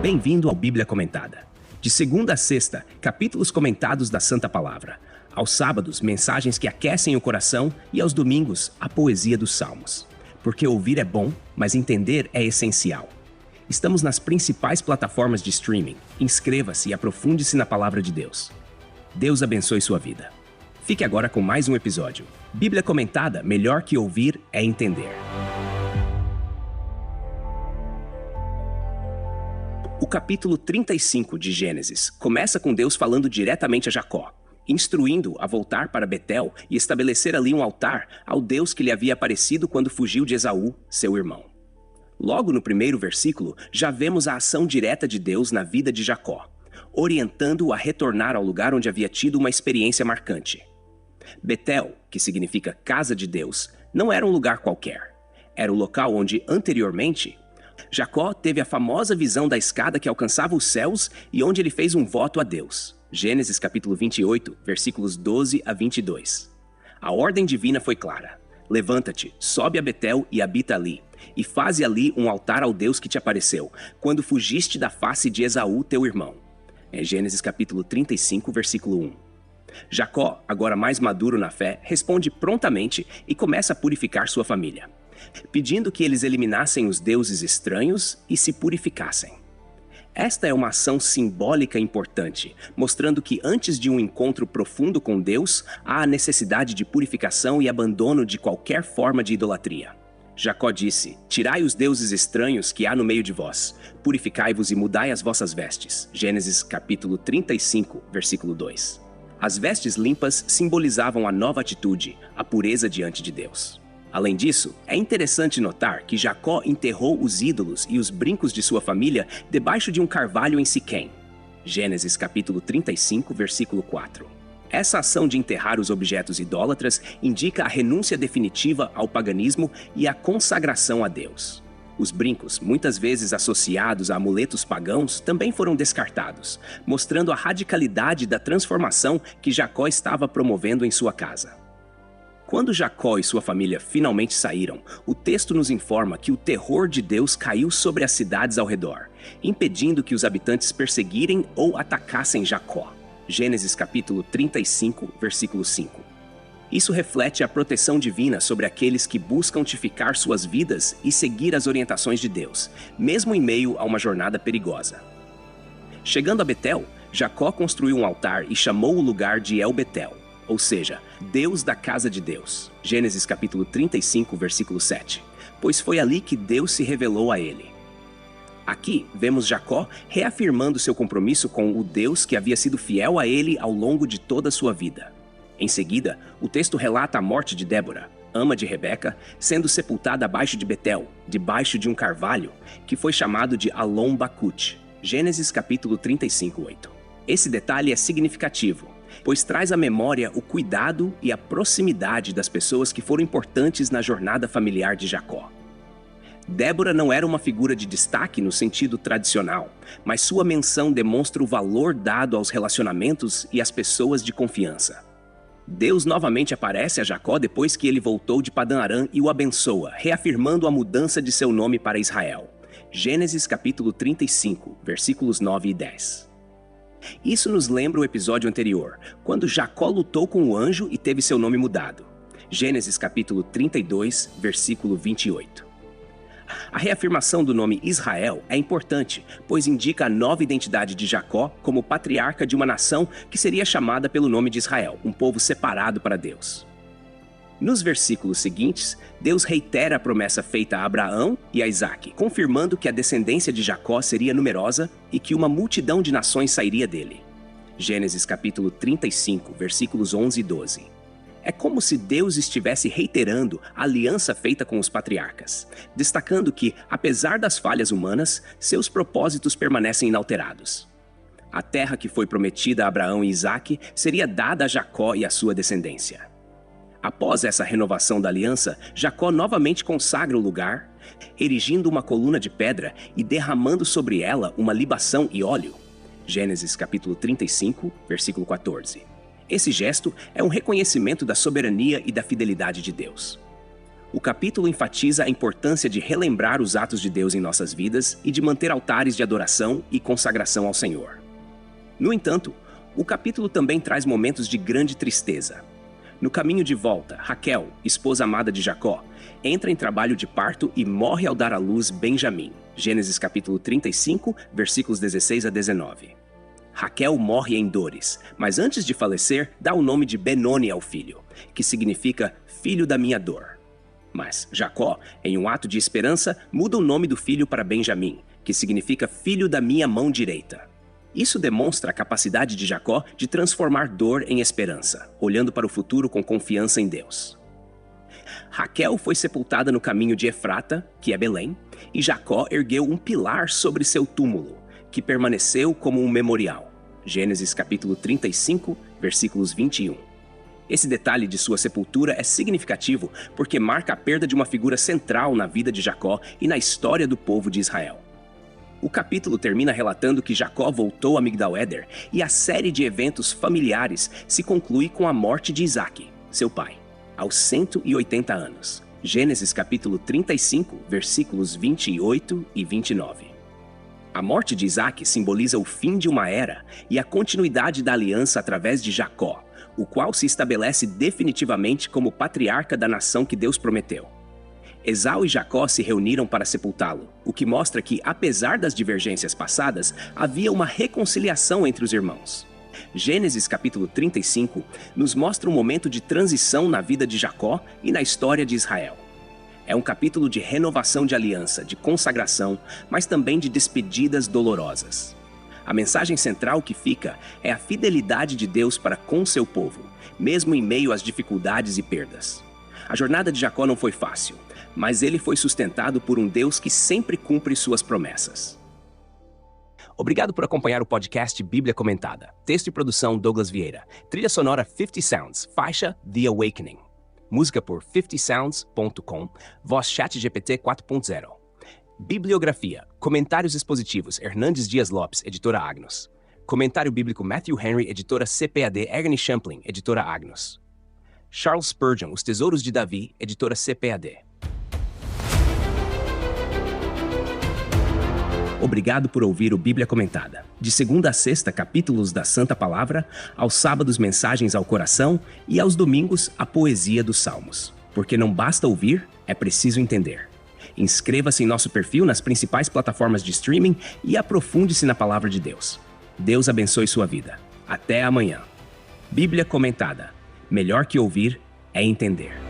Bem-vindo ao Bíblia Comentada. De segunda a sexta, capítulos comentados da Santa Palavra. Aos sábados, mensagens que aquecem o coração e aos domingos, a poesia dos Salmos. Porque ouvir é bom, mas entender é essencial. Estamos nas principais plataformas de streaming. Inscreva-se e aprofunde-se na Palavra de Deus. Deus abençoe sua vida. Fique agora com mais um episódio. Bíblia Comentada, melhor que ouvir é entender. O capítulo 35 de Gênesis começa com Deus falando diretamente a Jacó, instruindo-o a voltar para Betel e estabelecer ali um altar ao Deus que lhe havia aparecido quando fugiu de Esaú, seu irmão. Logo no primeiro versículo, já vemos a ação direta de Deus na vida de Jacó, orientando-o a retornar ao lugar onde havia tido uma experiência marcante. Betel, que significa casa de Deus, não era um lugar qualquer. Era o local onde, anteriormente, Jacó teve a famosa visão da escada que alcançava os céus e onde ele fez um voto a Deus. Gênesis capítulo 28, versículos 12 a 22. A ordem divina foi clara. Levanta-te, sobe a Betel e habita ali, e faze ali um altar ao Deus que te apareceu, quando fugiste da face de Esaú, teu irmão. É Gênesis capítulo 35, versículo 1. Jacó, agora mais maduro na fé, responde prontamente e começa a purificar sua família, pedindo que eles eliminassem os deuses estranhos e se purificassem. Esta é uma ação simbólica importante, mostrando que antes de um encontro profundo com Deus, há a necessidade de purificação e abandono de qualquer forma de idolatria. Jacó disse: "Tirai os deuses estranhos que há no meio de vós, purificai-vos e mudai as vossas vestes." Gênesis capítulo 35, versículo 2. As vestes limpas simbolizavam a nova atitude, a pureza diante de Deus. Além disso, é interessante notar que Jacó enterrou os ídolos e os brincos de sua família debaixo de um carvalho em Siquém. Gênesis capítulo 35, versículo 4. Essa ação de enterrar os objetos idólatras indica a renúncia definitiva ao paganismo e a consagração a Deus. Os brincos, muitas vezes associados a amuletos pagãos, também foram descartados, mostrando a radicalidade da transformação que Jacó estava promovendo em sua casa. Quando Jacó e sua família finalmente saíram, o texto nos informa que o terror de Deus caiu sobre as cidades ao redor, impedindo que os habitantes perseguirem ou atacassem Jacó. Gênesis capítulo 35, versículo 5. Isso reflete a proteção divina sobre aqueles que buscam tipificar suas vidas e seguir as orientações de Deus, mesmo em meio a uma jornada perigosa. Chegando a Betel, Jacó construiu um altar e chamou o lugar de El Betel, ou seja, Deus da casa de Deus. Gênesis capítulo 35, versículo 7. Pois foi ali que Deus se revelou a ele. Aqui vemos Jacó reafirmando seu compromisso com o Deus que havia sido fiel a ele ao longo de toda a sua vida. Em seguida, o texto relata a morte de Débora, ama de Rebeca, sendo sepultada abaixo de Betel, debaixo de um carvalho, que foi chamado de Alon Bakut. Gênesis capítulo 35, 8. Esse detalhe é significativo, pois traz à memória o cuidado e a proximidade das pessoas que foram importantes na jornada familiar de Jacó. Débora não era uma figura de destaque no sentido tradicional, mas sua menção demonstra o valor dado aos relacionamentos e às pessoas de confiança. Deus novamente aparece a Jacó depois que ele voltou de Padã Arã e o abençoa, reafirmando a mudança de seu nome para Israel. Gênesis capítulo 35, versículos 9 e 10. Isso nos lembra o episódio anterior, quando Jacó lutou com o anjo e teve seu nome mudado. Gênesis capítulo 32, versículo 28. A reafirmação do nome Israel é importante, pois indica a nova identidade de Jacó como patriarca de uma nação que seria chamada pelo nome de Israel, um povo separado para Deus. Nos versículos seguintes, Deus reitera a promessa feita a Abraão e a Isaque, confirmando que a descendência de Jacó seria numerosa e que uma multidão de nações sairia dele. Gênesis capítulo 35, versículos 11 e 12. É como se Deus estivesse reiterando a aliança feita com os patriarcas, destacando que, apesar das falhas humanas, seus propósitos permanecem inalterados. A terra que foi prometida a Abraão e Isaque seria dada a Jacó e à sua descendência. Após essa renovação da aliança, Jacó novamente consagra o lugar, erigindo uma coluna de pedra e derramando sobre ela uma libação e óleo. Gênesis capítulo 35, versículo 14. Esse gesto é um reconhecimento da soberania e da fidelidade de Deus. O capítulo enfatiza a importância de relembrar os atos de Deus em nossas vidas e de manter altares de adoração e consagração ao Senhor. No entanto, o capítulo também traz momentos de grande tristeza. No caminho de volta, Raquel, esposa amada de Jacó, entra em trabalho de parto e morre ao dar à luz Benjamim. Gênesis capítulo 35, versículos 16 a 19. Raquel morre em dores, mas antes de falecer, dá o nome de Benoni ao filho, que significa filho da minha dor. Mas Jacó, em um ato de esperança, muda o nome do filho para Benjamim, que significa filho da minha mão direita. Isso demonstra a capacidade de Jacó de transformar dor em esperança, olhando para o futuro com confiança em Deus. Raquel foi sepultada no caminho de Efrata, que é Belém, e Jacó ergueu um pilar sobre seu túmulo, que permaneceu como um memorial. Gênesis capítulo 35, versículos 21. Esse detalhe de sua sepultura é significativo porque marca a perda de uma figura central na vida de Jacó e na história do povo de Israel. O capítulo termina relatando que Jacó voltou a Migdal-Eder e a série de eventos familiares se conclui com a morte de Isaque, seu pai, aos 180 anos. Gênesis capítulo 35, versículos 28 e 29. A morte de Isaque simboliza o fim de uma era e a continuidade da aliança através de Jacó, o qual se estabelece definitivamente como patriarca da nação que Deus prometeu. Esau e Jacó se reuniram para sepultá-lo, o que mostra que, apesar das divergências passadas, havia uma reconciliação entre os irmãos. Gênesis capítulo 35 nos mostra um momento de transição na vida de Jacó e na história de Israel. É um capítulo de renovação de aliança, de consagração, mas também de despedidas dolorosas. A mensagem central que fica é a fidelidade de Deus para com seu povo, mesmo em meio às dificuldades e perdas. A jornada de Jacó não foi fácil, mas ele foi sustentado por um Deus que sempre cumpre suas promessas. Obrigado por acompanhar o podcast Bíblia Comentada. Texto e produção Douglas Vieira. Trilha sonora 50 Sounds, faixa The Awakening. Música por 50sounds.com, voz ChatGPT 4.0. Bibliografia, comentários expositivos Hernandes Dias Lopes, editora Agnus. Comentário bíblico Matthew Henry, editora CPAD Ernie Champlin, editora Agnus. Charles Spurgeon, Os Tesouros de Davi, editora CPAD. Obrigado por ouvir o Bíblia Comentada. De segunda a sexta, capítulos da Santa Palavra, aos sábados, mensagens ao coração e aos domingos, a poesia dos Salmos. Porque não basta ouvir, é preciso entender. Inscreva-se em nosso perfil nas principais plataformas de streaming e aprofunde-se na Palavra de Deus. Deus abençoe sua vida. Até amanhã. Bíblia Comentada. Melhor que ouvir é entender.